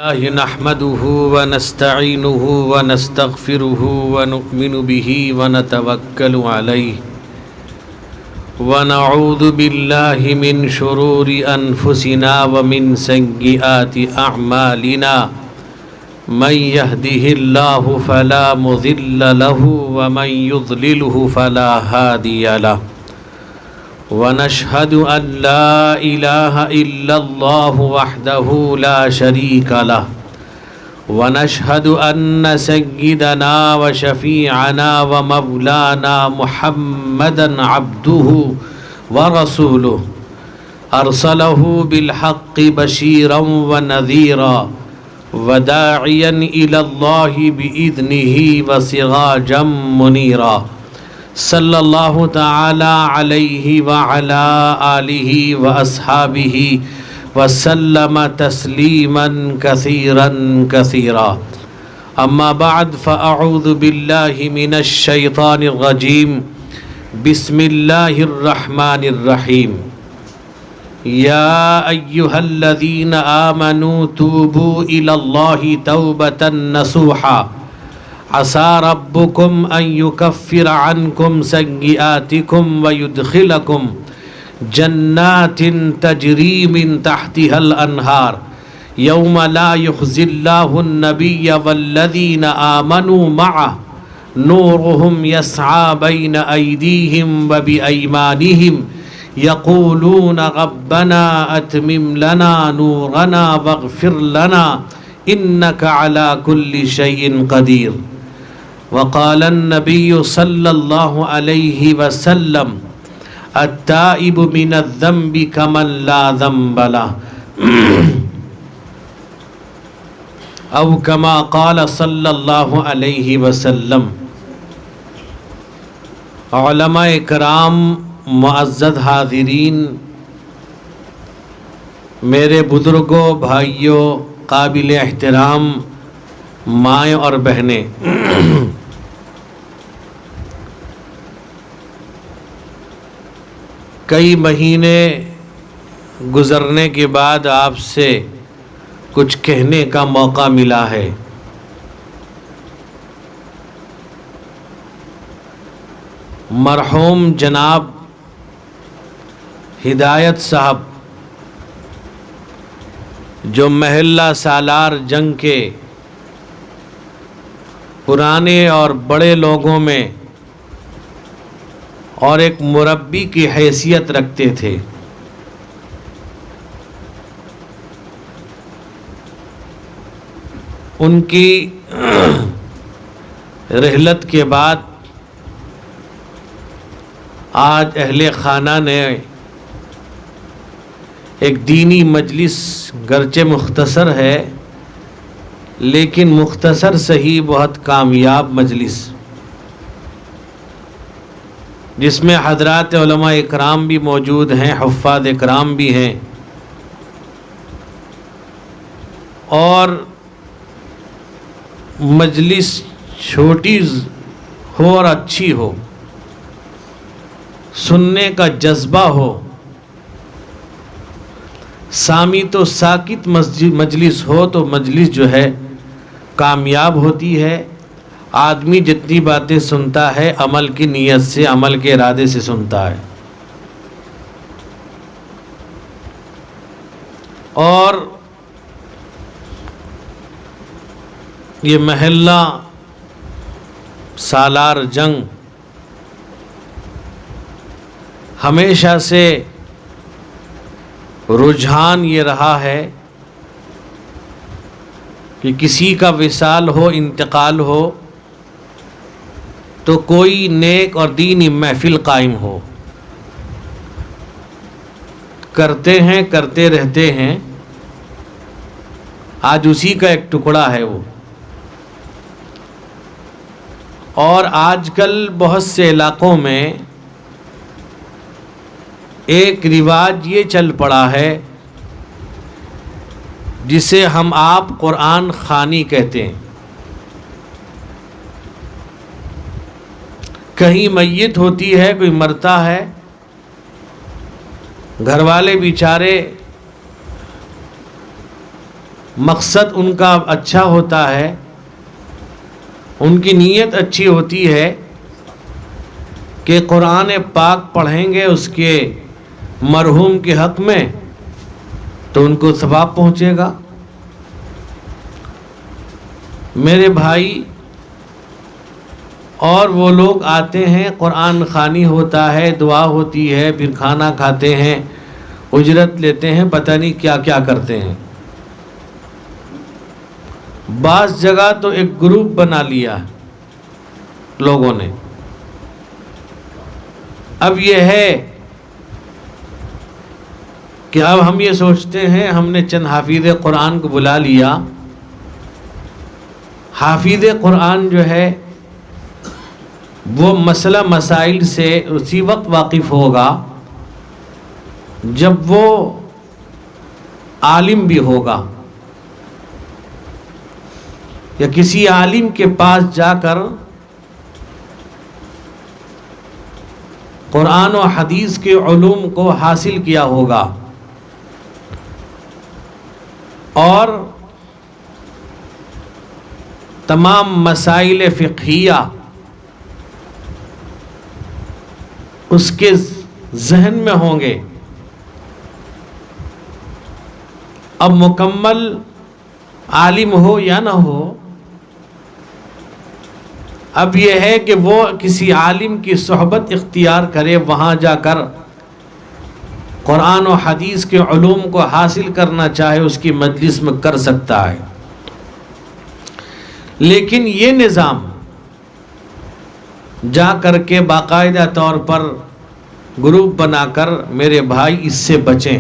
الله نحمده ونستعينه ونستغفره ونؤمن به ونتوكل عليه ونعوذ بالله من شرور أنفسنا ومن سيئات أعمالنا من يهده الله فلا مضل له ومن يضلله فلا هادي له ونشهد أن لا إله إلا الله وحده لا شريك له ونشهد أن سيدنا وشفيعنا ومولانا محمدا عبده ورسوله أرسله بالحق بشيرا ونذيرا وداعيا إلى الله بإذنه وسراجا منيرا صلی اللہ تعالی علیہ وعلا آلہ واصحابہ وسلم تسلیما کثیرا کثیرا اما بعد فاعوذ باللہ من الشیطان الرجیم بسم اللہ الرحمن الرحیم یا ایہا الذین آمنوا توبوا الی اللہ توبۃ نصوحا عسى ربكم أن يكفر عنكم سيئاتكم ويدخلكم جنات تجري من تحتها الأنهار يوم لا يخزي الله النبي والذين آمنوا معه نورهم يسعى بين أيديهم وبأيمانهم يقولون ربنا أتمم لنا نورنا واغفر لنا إنك على كل شيء قدير وقال النبي صلى الله عليه وسلم التائب من الذنب كمن لا ذنب له او كما قال صلی اللہ علیہ وسلم۔ علماء کرام، معزز حاضرین، میرے بزرگوں، بھائیوں، قابل احترام مائیں اور بہنیں، کئی مہینے گزرنے کے بعد آپ سے کچھ کہنے کا موقع ملا ہے۔ مرحوم جناب ہدایت صاحب، جو محلہ سالار جنگ کے پرانے اور بڑے لوگوں میں اور ایک مربی کی حیثیت رکھتے تھے، ان کی رحلت کے بعد آج اہل خانہ نے ایک دینی مجلس، گرچہ مختصر ہے لیکن مختصر صحیح بہت کامیاب مجلس، جس میں حضرات علماء اکرام بھی موجود ہیں، حفاظ اکرام بھی ہیں، اور مجلس چھوٹی ہو اور اچھی ہو، سننے کا جذبہ ہو، سامت و ساکت مجلس ہو تو مجلس جو ہے کامیاب ہوتی ہے۔ آدمی جتنی باتیں سنتا ہے عمل کی نیت سے، عمل کے ارادے سے سنتا ہے، اور یہ محلہ سالار جنگ ہمیشہ سے رجحان یہ رہا ہے کہ کسی کا وصال ہو، انتقال ہو، تو کوئی نیک اور دینی محفل قائم ہو، کرتے ہیں، کرتے رہتے ہیں۔ آج اسی کا ایک ٹکڑا ہے وہ، اور آج کل بہت سے علاقوں میں ایک رواج یہ چل پڑا ہے جسے ہم آپ قرآن خوانی کہتے ہیں۔ کہیں میت ہوتی ہے، کوئی مرتا ہے، گھر والے بیچارے مقصد ان کا اچھا ہوتا ہے، ان کی نیت اچھی ہوتی ہے کہ قرآن پاک پڑھیں گے اس کے مرحوم کے حق میں تو ان کو ثواب پہنچے گا۔ میرے بھائی اور وہ لوگ آتے ہیں، قرآن خوانی ہوتا ہے، دعا ہوتی ہے، پھر کھانا کھاتے ہیں، اجرت لیتے ہیں، پتہ نہیں کیا کیا کرتے ہیں۔ بعض جگہ تو ایک گروپ بنا لیا لوگوں نے۔ اب یہ ہے کہ اب ہم یہ سوچتے ہیں ہم نے چند حافظ قرآن کو بلا لیا، حافظ قرآن جو ہے وہ مسئلہ مسائل سے اسی وقت واقف ہوگا جب وہ عالم بھی ہوگا، یا کسی عالم کے پاس جا کر قرآن و حدیث کے علوم کو حاصل کیا ہوگا، اور تمام مسائل فقہیہ اس کے ذہن میں ہوں گے۔ اب مکمل عالم ہو یا نہ ہو، اب یہ ہے کہ وہ کسی عالم کی صحبت اختیار کرے، وہاں جا کر قرآن و حدیث کے علوم کو حاصل کرنا چاہے اس کی مجلس میں کر سکتا ہے۔ لیکن یہ نظام جا کر کے باقاعدہ طور پر گروپ بنا کر، میرے بھائی اس سے بچیں،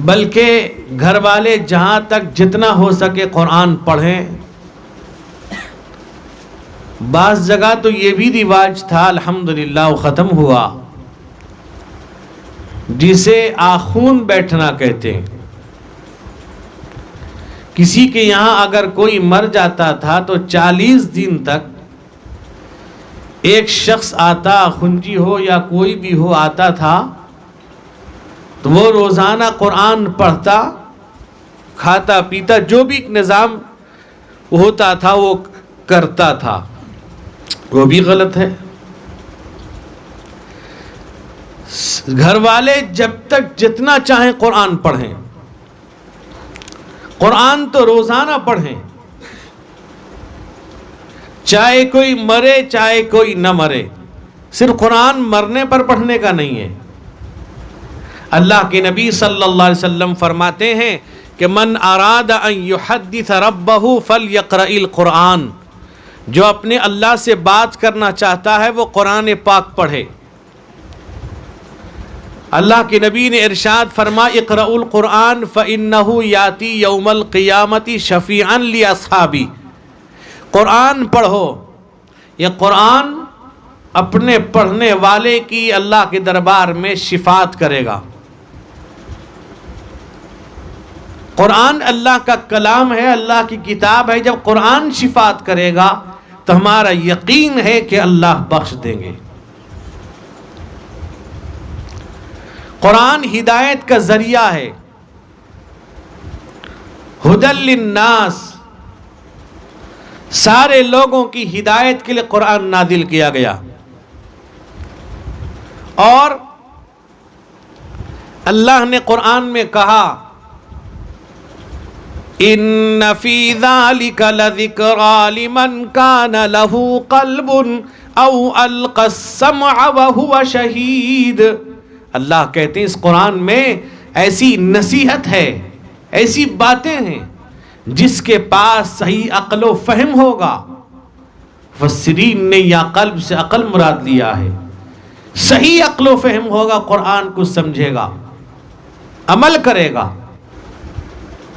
بلکہ گھر والے جہاں تک جتنا ہو سکے قرآن پڑھیں۔ بعض جگہ تو یہ بھی رواج تھا، الحمدللہ وہ ختم ہوا، جسے آخون بیٹھنا کہتے ہیں۔ کسی کے یہاں اگر کوئی مر جاتا تھا تو 40 دن تک ایک شخص آتا، خنجی ہو یا کوئی بھی ہو آتا تھا، تو وہ روزانہ قرآن پڑھتا، کھاتا پیتا، جو بھی ایک نظام ہوتا تھا وہ کرتا تھا۔ وہ بھی غلط ہے۔ گھر والے جب تک جتنا چاہیں قرآن پڑھیں، قرآن تو روزانہ پڑھیں، چاہے کوئی مرے چاہے کوئی نہ مرے، صرف قرآن مرنے پر پڑھنے کا نہیں ہے۔ اللہ کے نبی صلی اللہ علیہ وسلم فرماتے ہیں کہ من اراد ان یحدث ربہ فلیقرأ القرآن، جو اپنے اللہ سے بات کرنا چاہتا ہے وہ قرآن پاک پڑھے۔ اللہ کے نبی نے ارشاد فرمایا اقرأوا القرآن فإنہ یاتی یوم القیامت شفیعا لاصحابی، قرآن پڑھو، یہ قرآن اپنے پڑھنے والے کی اللہ کے دربار میں شفاعت کرے گا۔ قرآن اللہ کا کلام ہے، اللہ کی کتاب ہے، جب قرآن شفاعت کرے گا تو ہمارا یقین ہے کہ اللہ بخش دیں گے۔ قرآن ہدایت کا ذریعہ ہے، ھدی للناس، سارے لوگوں کی ہدایت کے لیے قرآن نازل کیا گیا۔ اور اللہ نے قرآن میں کہا ان فی ذلک لذکری لمن کان لہ قلب او القی السمع وہو شہید۔ اللہ کہتے ہیں اس قرآن میں ایسی نصیحت ہے، ایسی باتیں ہیں جس کے پاس صحیح عقل و فہم ہوگا۔ مفسرین نے یا قلب سے عقل مراد لیا ہے، صحیح عقل و فہم ہوگا، قرآن کو سمجھے گا، عمل کرے گا۔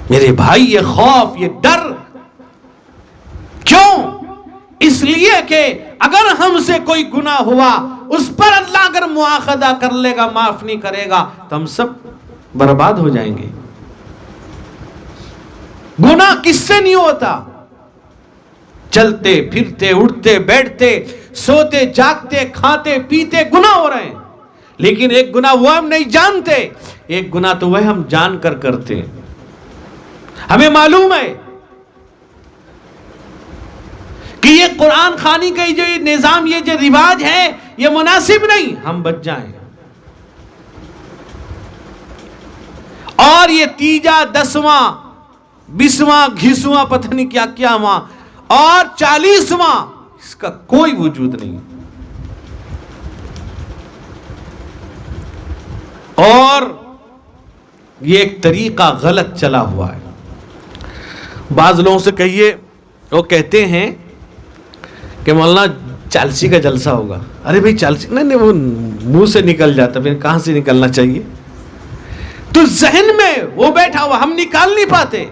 میرے بھائی یہ خوف، یہ ڈر کیوں؟ اس لیے کہ اگر ہم سے کوئی گناہ ہوا، اس پر اللہ اگر مواخذہ کر لے گا، معاف نہیں کرے گا، تو ہم سب برباد ہو جائیں گے۔ گناہ کس سے نہیں ہوتا؟ چلتے پھرتے، اٹھتے بیٹھتے، سوتے جاگتے، کھاتے پیتے گناہ ہو رہے ہیں، لیکن ایک گناہ وہ ہم نہیں جانتے ایک گناہ تو وہ ہم جان کر کرتے ہیں. ہمیں معلوم ہے کہ یہ قرآن خوانی کا جو یہ نظام، یہ جو رواج ہے، یہ مناسب نہیں، ہم بچ جائیں. اور یہ تیجا 10واں 20واں گھسواں پتہ نہیں کیا کیا ماں اور 40واں، اس کا کوئی وجود نہیں. اور یہ ایک طریقہ غلط چلا ہوا ہے. بعض لوگوں سے کہیے، وہ کہتے ہیں کہ مولانا چالسی کا جلسہ ہوگا. ارے بھائی چالسی نہیں، وہ منہ سے نکل جاتا، پھر کہاں سے نکلنا چاہیے؟ تو ذہن میں وہ بیٹھا ہوا، ہم نکال نہیں پاتے.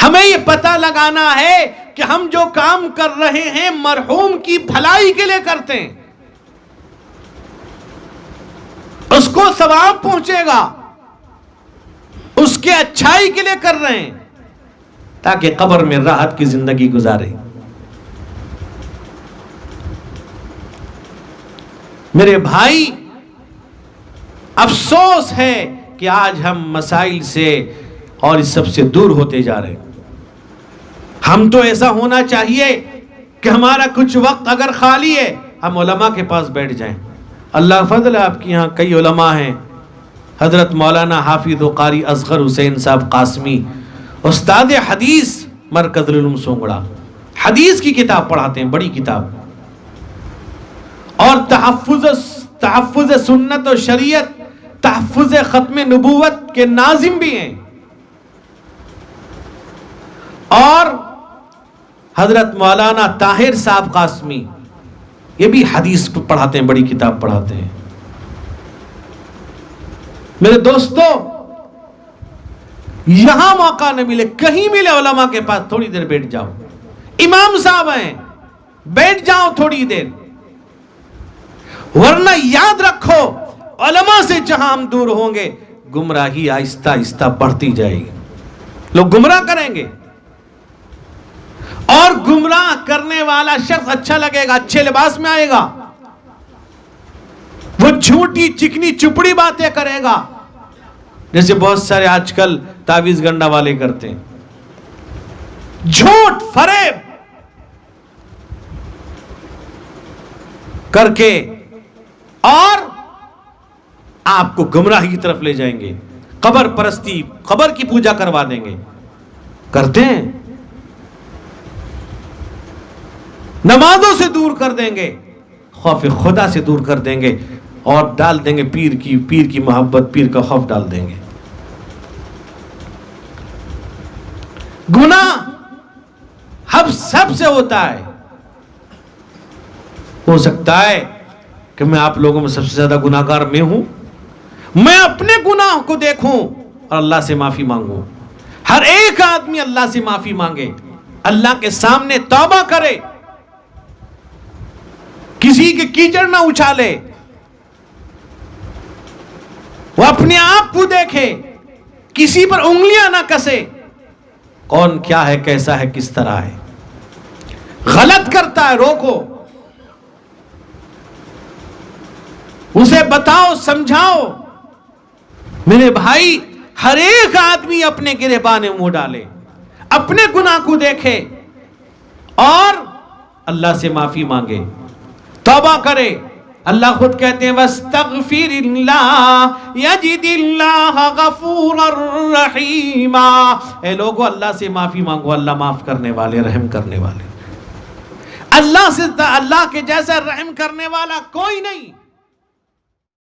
ہمیں یہ پتہ لگانا ہے کہ ہم جو کام کر رہے ہیں مرحوم کی بھلائی کے لیے کرتے ہیں، اس کو ثواب پہنچے گا، اس کے اچھائی کے لیے کر رہے ہیں تاکہ قبر میں راحت کی زندگی گزارے. میرے بھائی، افسوس ہے کہ آج ہم مسائل سے اور اس سب سے دور ہوتے جا رہے ہیں. ہم تو ایسا ہونا چاہیے کہ ہمارا کچھ وقت اگر خالی ہے ہم علماء کے پاس بیٹھ جائیں. اللہ فضل ہے، آپ کے یہاں کئی علماء ہیں. حضرت مولانا حافظ و قاری اصغر حسین صاحب قاسمی، استاد حدیث مرکز العلوم سونگڑا، حدیث کی کتاب پڑھاتے ہیں، بڑی کتاب. اور تحفظ سنت و شریعت، تحفظ ختم نبوت کے ناظم بھی ہیں. اور حضرت مولانا طاہر صاحب قاسمی، یہ بھی حدیث پڑھاتے ہیں، بڑی کتاب پڑھاتے ہیں. میرے دوستو، یہاں موقع نہ ملے، کہیں ملے علماء کے پاس تھوڑی دیر بیٹھ جاؤ. امام صاحب ہیں، بیٹھ جاؤ تھوڑی دیر. ورنہ یاد رکھو، علماء سے جہاں ہم دور ہوں گے گمراہی آہستہ آہستہ بڑھتی جائے گی. لوگ گمراہ کریں گے، اور گمراہ کرنے والا شخص اچھا لگے گا، اچھے لباس میں آئے گا، وہ جھوٹی چکنی چپڑی باتیں کرے گا، جیسے بہت سارے آج کل تعویذ گنڈا والے کرتے ہیں. جھوٹ فریب کر کے اور آپ کو گمراہی کی طرف لے جائیں گے. قبر پرستی، قبر کی پوجا کروا دیں گے، کرتے ہیں. نمازوں سے دور کر دیں گے، خوف خدا سے دور کر دیں گے، اور ڈال دیں گے پیر کی محبت، پیر کا خوف ڈال دیں گے. گناہ ہم سب سے ہوتا ہے. ہو سکتا ہے کہ میں آپ لوگوں میں سب سے زیادہ گناہگار میں ہوں. میں اپنے گناہ کو دیکھوں اور اللہ سے معافی مانگوں. ہر ایک آدمی اللہ سے معافی مانگے، اللہ کے سامنے توبہ کرے، کسی کے کیچڑ نہ اچھالے، وہ اپنے آپ کو دیکھے، کسی پر انگلیاں نہ کسے. کون کیا ہے، کیسا ہے، کس طرح ہے. غلط کرتا ہے، روکو، اسے بتاؤ، سمجھاؤ. میرے بھائی، ہر ایک آدمی اپنے گریباں میں منہ ڈالے، اپنے گناہ کو دیکھے اور اللہ سے معافی مانگے، توبہ کرے. اللہ خود کہتے ہیں وَاسْتَغْفِرِ اللَّهَ يَجِدِ اللَّهَ غَفُورًا رَحِيمًا. اے لوگو، اللہ سے معافی مانگو، اللہ معاف کرنے والے، رحم کرنے والے. اللہ کے جیسا رحم کرنے والا کوئی نہیں.